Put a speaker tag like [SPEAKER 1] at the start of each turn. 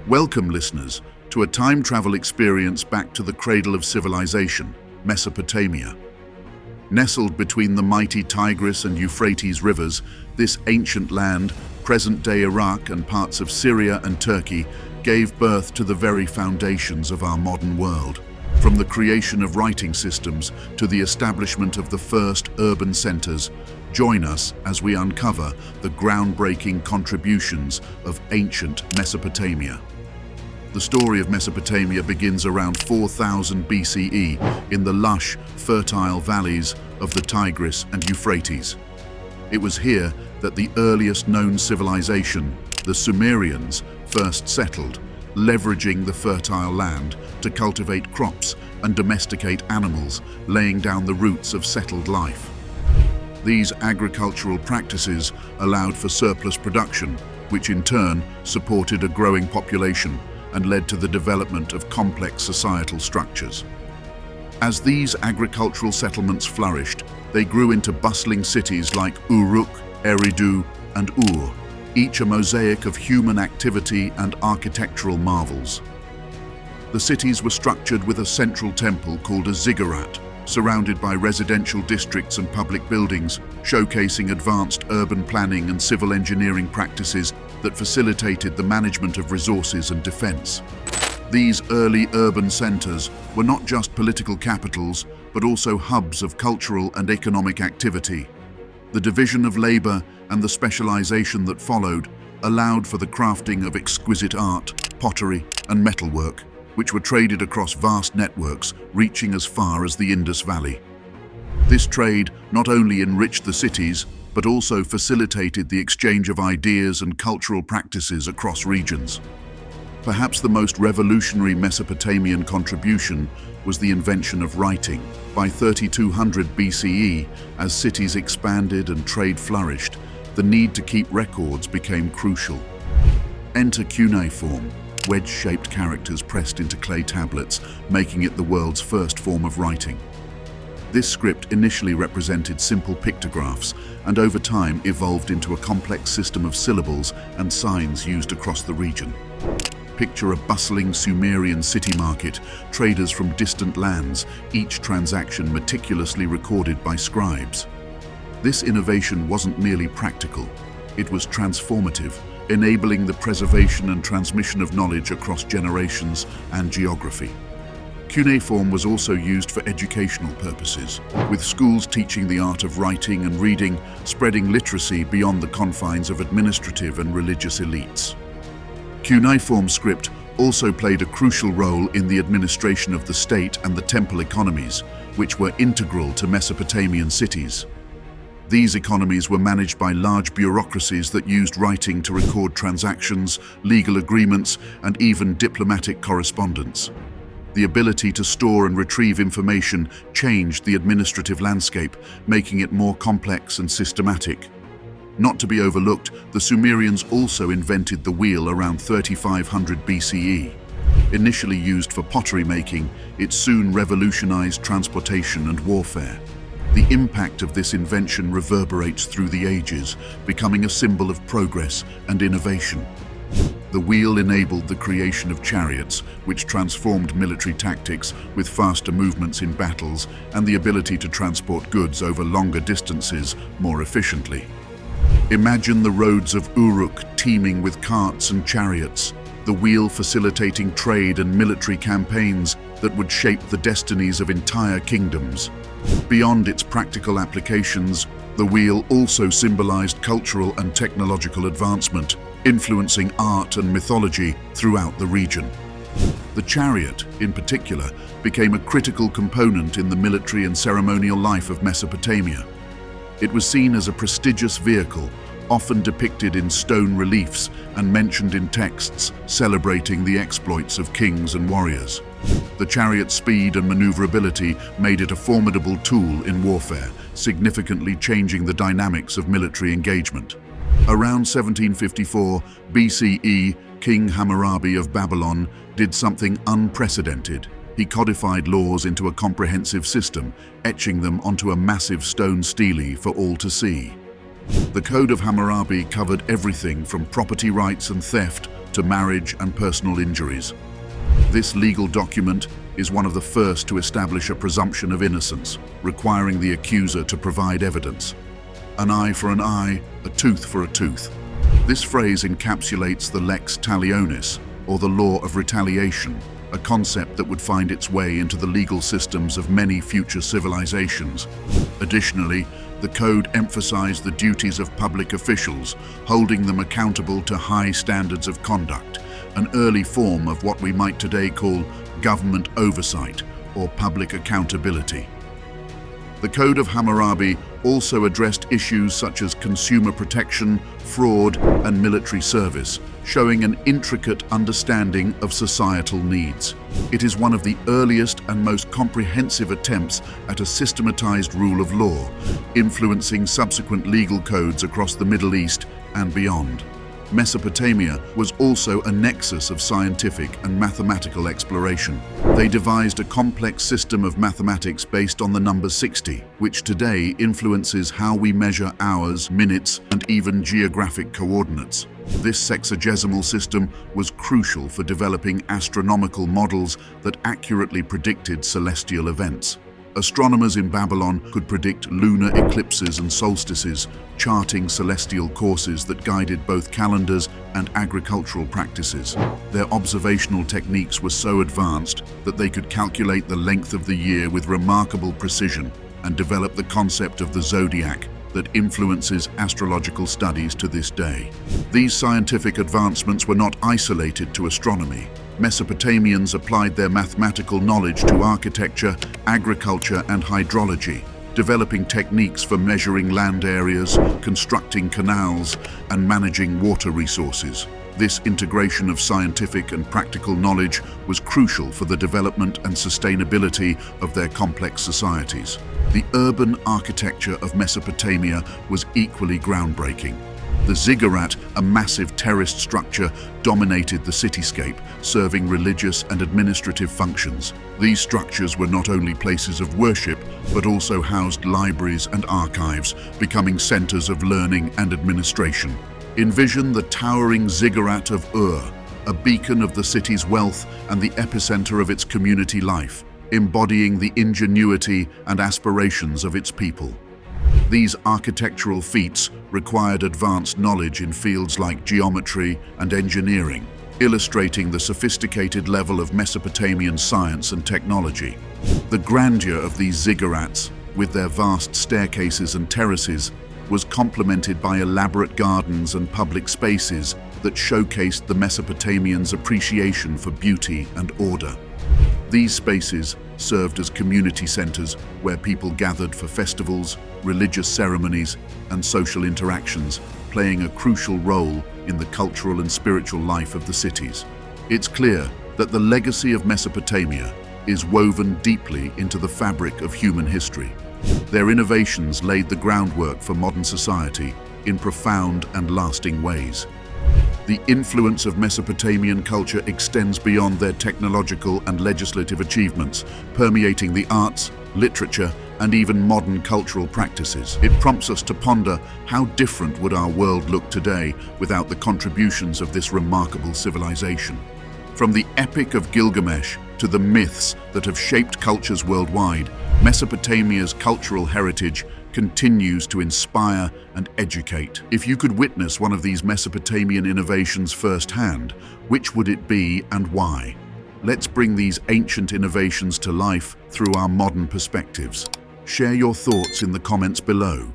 [SPEAKER 1] Welcome, listeners, to a time travel experience back to the cradle of civilization, Mesopotamia. Nestled between the mighty Tigris and Euphrates rivers, this ancient land, present-day Iraq and parts of Syria and Turkey, gave birth to the very foundations of our modern world. From the creation of writing systems to the establishment of the first urban centers, join us as we uncover the groundbreaking contributions of ancient Mesopotamia. The story of Mesopotamia begins around 4000 BCE in the lush, fertile valleys of the Tigris and Euphrates. It was here that the earliest known civilization, the Sumerians, first settled, leveraging the fertile land to cultivate crops and domesticate animals, laying down the roots of settled life. These agricultural practices allowed for surplus production, which in turn supported a growing population and led to the development of complex societal structures. As these agricultural settlements flourished, they grew into bustling cities like Uruk, Eridu, and Ur, each a mosaic of human activity and architectural marvels. The cities were structured with a central temple called a ziggurat, surrounded by residential districts and public buildings, showcasing advanced urban planning and civil engineering practices that facilitated the management of resources and defense. These early urban centers were not just political capitals, but also hubs of cultural and economic activity. The division of labor and the specialization that followed allowed for the crafting of exquisite art, pottery, and metalwork, which were traded across vast networks reaching as far as the Indus Valley. This trade not only enriched the cities, but also facilitated the exchange of ideas and cultural practices across regions. Perhaps the most revolutionary Mesopotamian contribution was the invention of writing. By 3200 BCE, as cities expanded and trade flourished, the need to keep records became crucial. Enter cuneiform, wedge-shaped characters pressed into clay tablets, making it the world's first form of writing. This script initially represented simple pictographs and over time evolved into a complex system of syllables and signs used across the region. Picture a bustling Sumerian city market, traders from distant lands, each transaction meticulously recorded by scribes. This innovation wasn't merely practical, it was transformative, enabling the preservation and transmission of knowledge across generations and geography. Cuneiform was also used for educational purposes, with schools teaching the art of writing and reading, spreading literacy beyond the confines of administrative and religious elites. Cuneiform script also played a crucial role in the administration of the state and the temple economies, which were integral to Mesopotamian cities. These economies were managed by large bureaucracies that used writing to record transactions, legal agreements, and even diplomatic correspondence. The ability to store and retrieve information changed the administrative landscape, making it more complex and systematic. Not to be overlooked, the Sumerians also invented the wheel around 3500 BCE. Initially used for pottery making, it soon revolutionized transportation and warfare. The impact of this invention reverberates through the ages, becoming a symbol of progress and innovation. The wheel enabled the creation of chariots, which transformed military tactics with faster movements in battles and the ability to transport goods over longer distances more efficiently. Imagine the roads of Uruk teeming with carts and chariots, the wheel facilitating trade and military campaigns that would shape the destinies of entire kingdoms. Beyond its practical applications, the wheel also symbolized cultural and technological advancement, influencing art and mythology throughout the region. The chariot, in particular, became a critical component in the military and ceremonial life of Mesopotamia. It was seen as a prestigious vehicle, often depicted in stone reliefs and mentioned in texts celebrating the exploits of kings and warriors. The chariot's speed and maneuverability made it a formidable tool in warfare, significantly changing the dynamics of military engagement. Around 1754 BCE, King Hammurabi of Babylon did something unprecedented. He codified laws into a comprehensive system, etching them onto a massive stone stele for all to see. The Code of Hammurabi covered everything from property rights and theft to marriage and personal injuries. This legal document is one of the first to establish a presumption of innocence, requiring the accuser to provide evidence. An eye for an eye, a tooth for a tooth. This phrase encapsulates the lex talionis, or the law of retaliation, a concept that would find its way into the legal systems of many future civilizations. Additionally, the code emphasized the duties of public officials, holding them accountable to high standards of conduct, an early form of what we might today call government oversight or public accountability. The Code of Hammurabi also addressed issues such as consumer protection, fraud, and military service, showing an intricate understanding of societal needs. It is one of the earliest and most comprehensive attempts at a systematized rule of law, influencing subsequent legal codes across the Middle East and beyond. Mesopotamia was also a nexus of scientific and mathematical exploration. They devised a complex system of mathematics based on the number 60, which today influences how we measure hours, minutes, and even geographic coordinates. This sexagesimal system was crucial for developing astronomical models that accurately predicted celestial events. Astronomers in Babylon could predict lunar eclipses and solstices, charting celestial courses that guided both calendars and agricultural practices. Their observational techniques were so advanced that they could calculate the length of the year with remarkable precision and develop the concept of the zodiac that influences astrological studies to this day. These scientific advancements were not isolated to astronomy. Mesopotamians applied their mathematical knowledge to architecture, agriculture, and hydrology, developing techniques for measuring land areas, constructing canals, and managing water resources. This integration of scientific and practical knowledge was crucial for the development and sustainability of their complex societies. The urban architecture of Mesopotamia was equally groundbreaking. The ziggurat, a massive terraced structure, dominated the cityscape, serving religious and administrative functions. These structures were not only places of worship, but also housed libraries and archives, becoming centers of learning and administration. Envision the towering ziggurat of Ur, a beacon of the city's wealth and the epicenter of its community life, embodying the ingenuity and aspirations of its people. These architectural feats required advanced knowledge in fields like geometry and engineering, illustrating the sophisticated level of Mesopotamian science and technology. The grandeur of these ziggurats, with their vast staircases and terraces, was complemented by elaborate gardens and public spaces that showcased the Mesopotamians' appreciation for beauty and order. These spaces served as community centers where people gathered for festivals, religious ceremonies, and social interactions, playing a crucial role in the cultural and spiritual life of the cities. It's clear that the legacy of Mesopotamia is woven deeply into the fabric of human history. Their innovations laid the groundwork for modern society in profound and lasting ways. The influence of Mesopotamian culture extends beyond their technological and legislative achievements, permeating the arts, literature, and even modern cultural practices. It prompts us to ponder how different would our world look today without the contributions of this remarkable civilization. From the Epic of Gilgamesh to the myths that have shaped cultures worldwide, Mesopotamia's cultural heritage continues to inspire and educate. If you could witness one of these Mesopotamian innovations firsthand, which would it be and why? Let's bring these ancient innovations to life through our modern perspectives. Share your thoughts in the comments below.